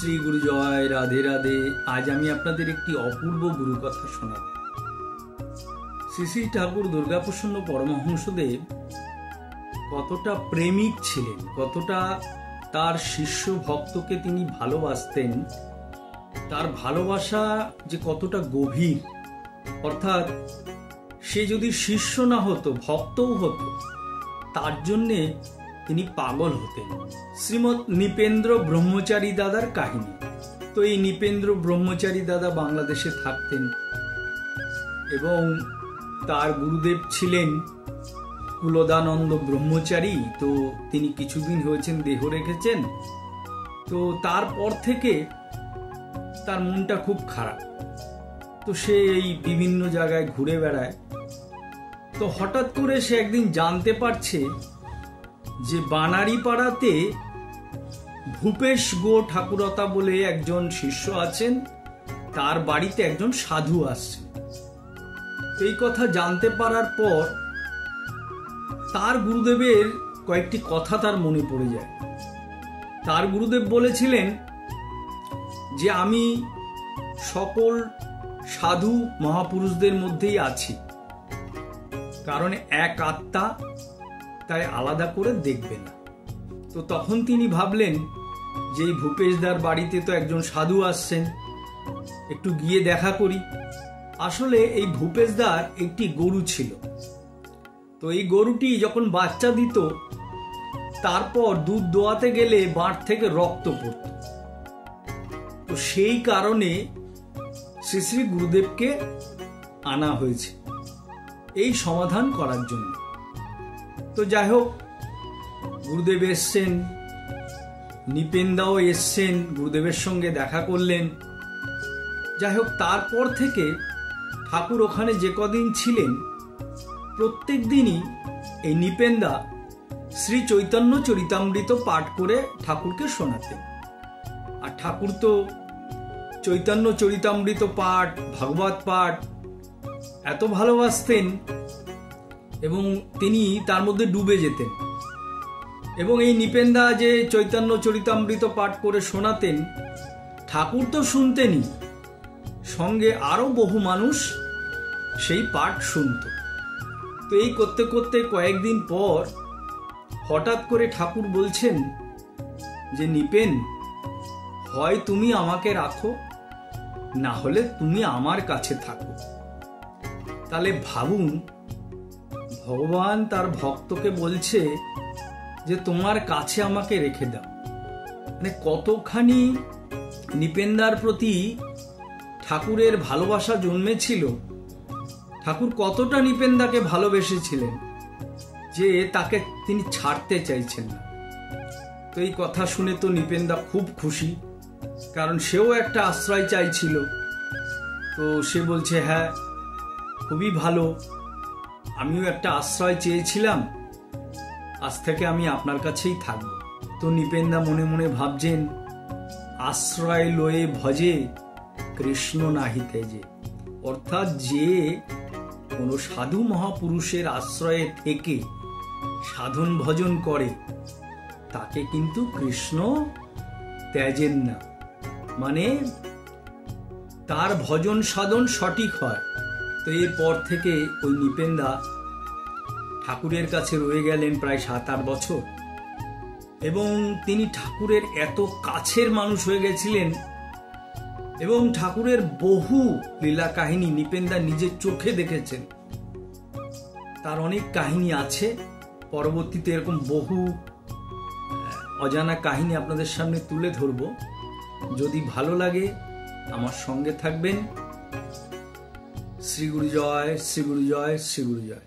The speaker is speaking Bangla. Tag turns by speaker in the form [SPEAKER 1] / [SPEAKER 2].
[SPEAKER 1] শ্রী গুরু জয়, রাধে রাধে। আজ আমি আপনাদের একটি অপূর্ব গুরু কথা শোনাব। শ্রী শ্রী ঠাকুর দুর্গাপ্রসন্ন পরমহংসদেব কতটা প্রেমিক ছিলেন, কতটা তার শিষ্য ভক্তকে তিনি ভালোবাসতেন, তার ভালোবাসা যে কতটা গভীর, অর্থাৎ সে যদি শিষ্য না হতো, ভক্তও হতো, তার জন্যে তিনি পাগল হতেন। শ্রীমৎ নৃপেন্দ্র ব্রহ্মচারী দাদার কাহিনী। তো এই নৃপেন্দ্র ব্রহ্মচারী দাদা বাংলাদেশে থাকতেন এবং তার গুরুদেব ছিলেন কুলদানন্দ ব্রহ্মচারী। তো তিনি কিছুদিন হয়েছেন দেহ রেখেছেন। তো তারপর থেকে তার মনটা খুব খারাপ। তো সে এই বিভিন্ন জায়গায় ঘুরে বেড়ায়। তো হঠাৎ করে সে একদিন জানতে পারছে যে বানারীপাড়াতে ভূপেশ গো ঠাকুরতা বলে একজন শিষ্য আছেন, তার বাড়িতে একজন সাধু আসছেন। এই কথা জানতে পারার পর তার গুরুদেবের কয়েকটি কথা তার মনে পড়ে যায়। তার গুরুদেব বলেছিলেন যে আমি সকল সাধু মহাপুরুষদের মধ্যেই আছি, কারণ এক আত্মা, তাই আলাদা করে দেখবে না। তো তখন তিনি ভাবলেন যে এই ভূপেশদার বাড়িতে তো একজন সাধু আসছেন, একটু গিয়ে দেখা করি। আসলে এই ভূপেশদার একটি গরু ছিল। তো এই গরুটি যখন বাচ্চা দিত, তারপর দুধ দোয়াতে গেলে বাঁট থেকে রক্ত পড়ত। তো সেই কারণে শ্রী শ্রী গুরুদেবকে আনা হয়েছে এই সমাধান করার জন্য। তো যাই হোক, গুরুদেব এসছেন, নৃপেন্দাও এসছেন, গুরুদেবের সঙ্গে দেখা করলেন। যাই হোক, তারপর থেকে ঠাকুর ওখানে যে কদিন ছিলেন, প্রত্যেক দিনই এই নৃপেন্দা শ্রী চৈতন্য চরিতামৃত পাঠ করে ঠাকুরকে শোনাতেন। আর ঠাকুর তো চৈতন্য চরিতামৃত পাঠ, ভাগবত পাঠ এত ভালোবাসতেন এবং তিনি তার মধ্যে ডুবে যেতেন। এবং এই নৃপেন্দা যে চৈতন্য চরিতামৃত পাঠ করে শোনাতেন, ঠাকুর তো শুনতেনই, সঙ্গে আরো বহু মানুষ সেই পাঠ শুনত। তো এই করতে করতে কয়েকদিন পর হঠাৎ করে ঠাকুর বলছেন যে নৃপেন, হয় তুমি আমাকে রাখো, না হলে তুমি আমার কাছে থাকো। তাহলে ভাবুন, ভগবান তার ভক্তকে বলছে যে তোমার কাছে আমাকে রেখে দাও। মানে কতখানি নৃপেন্দার প্রতি ঠাকুরের ভালোবাসা জন্মেছিল, ঠাকুর কতটা নৃপেন্দাকে ভালোবেসেছিলেন যে তাকে তিনি ছাড়তে চাইছেন না। তো এই কথা শুনে তো নৃপেন্দা খুব খুশি, কারণ সেও একটা আশ্রয় চাইছিল। তো সে বলছে, হ্যাঁ খুবই ভালো, আমিও একটা আশ্রয় চেয়েছিলাম, আজ থেকে আমি আপনার কাছেই থাকব। তো নৃপেন্দা মনে মনে ভাবছেন, আশ্রয় লয়ে ভজে কৃষ্ণ নাহি তেজে। অর্থাৎ যে কোনো সাধু মহাপুরুষের আশ্রয়ে থেকে সাধন ভজন করে, তাকে কিন্তু কৃষ্ণ ত্যাজেন না। মানে তার ভজন সাধন সঠিক হয়। তো এরপর থেকে ওই নৃপেন্দা ঠাকুরের কাছে রয়ে গেলেন প্রায় 7-8 বছর। এবং তিনি ঠাকুরের এত কাছের মানুষ হয়ে গেছিলেন এবং ঠাকুরের বহু লীলা কাহিনী নৃপেন্দা নিজের চোখে দেখেছেন। তার অনেক কাহিনী আছে, পরবর্তীতে এরকম বহু অজানা কাহিনী আপনাদের সামনে তুলে ধরব। যদি ভালো লাগে আমার সঙ্গে থাকবেন। শ্রী গুরু জয়, শ্রী গুরু জয়, শ্রী গুরু জয়।